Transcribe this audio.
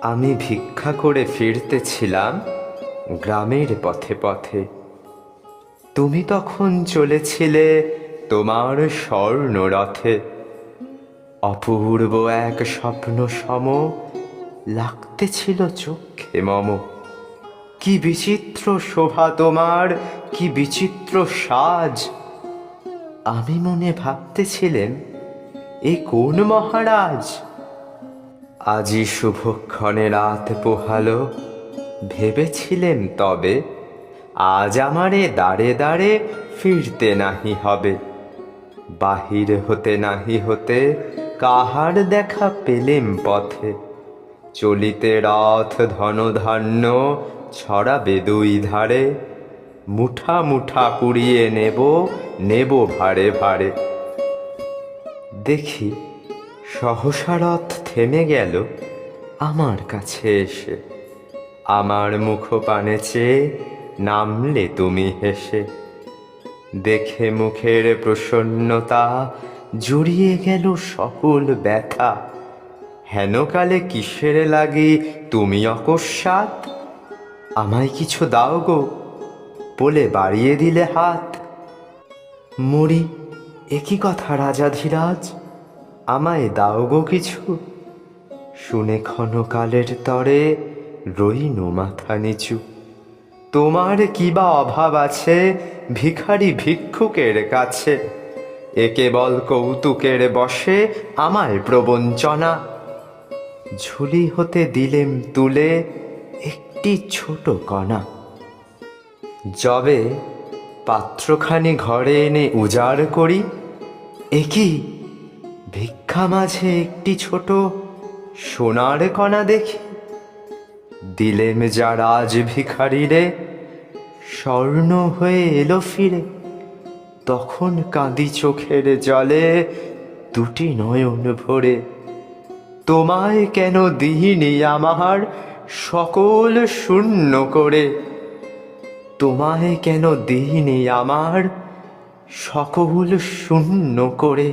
আমি ভিক্ষা করে ফিরতেছিলাম গ্রামের পথে পথে। তুমি তখন চলেছিলে তোমার স্বর্ণরথে। অপূর্ব এক স্বপ্ন সম লাগতেছিল চোখে মম। কি বিচিত্র শোভা তোমার, কি বিচিত্র সাজ। আমি মনে ভাবতেছিলেন, এ কোন মহারাজ? আজি শুভক্ষণে রাত পোহালো, ভেবেছিলেন তবে আজ আমারে দাঁড়ে দাঁড়ে ফিরতে নাহি হবে। বাহির হতে নাহি হতে কাহার দেখা পেলেম পথে। চলিতে রথ ধনধান্য ছড়াবে দুই ধারে। মুঠা মুঠা কুড়িয়ে নেব, নেব ভারে ভারে। দেখি সহসা রথ থেমে গেল আমার কাছে এসে। আমার মুখপানে চেয়ে নামলে তুমি হেসে। দেখে মুখের প্রসন্নতা জুড়িয়ে গেল সকল ব্যথা। হেনকালে কিসের লাগি তুমি অকস্মাৎ? আমায় কিছু দাও গো বলে বাড়িয়ে দিলে হাত। মরি, একই কথা রাজাধিরাজ, আমায় দাও গো কিছু। শুনে ক্ষণকালের তরে রইনু মাথা নিচু। তোমার কি বা অভাব আছে ভিখারি ভিক্ষুকের কাছে? এ কেবল কৌতুকের বশে আমায় প্রবঞ্চনা। ঝুলি হতে দিলেম তুলে একটি ছোট কণা। যবে পাত্রখানি ঘরে এনে উজাড় করি, এ কি ভিক্ষা মাঝে একটি ছোট সোনার কণা দেখি। দিলেম যা রাজ ভিখারিরে, স্বর্ণ হয়ে এলো ফিরে। তখন কাঁদি চোখের জলে দুটি নয়ন ভরে। তোমায় কেন দিইনি আমার সকল শূন্য করে? তোমায় কেন দিইনি আমার সকল শূন্য করে?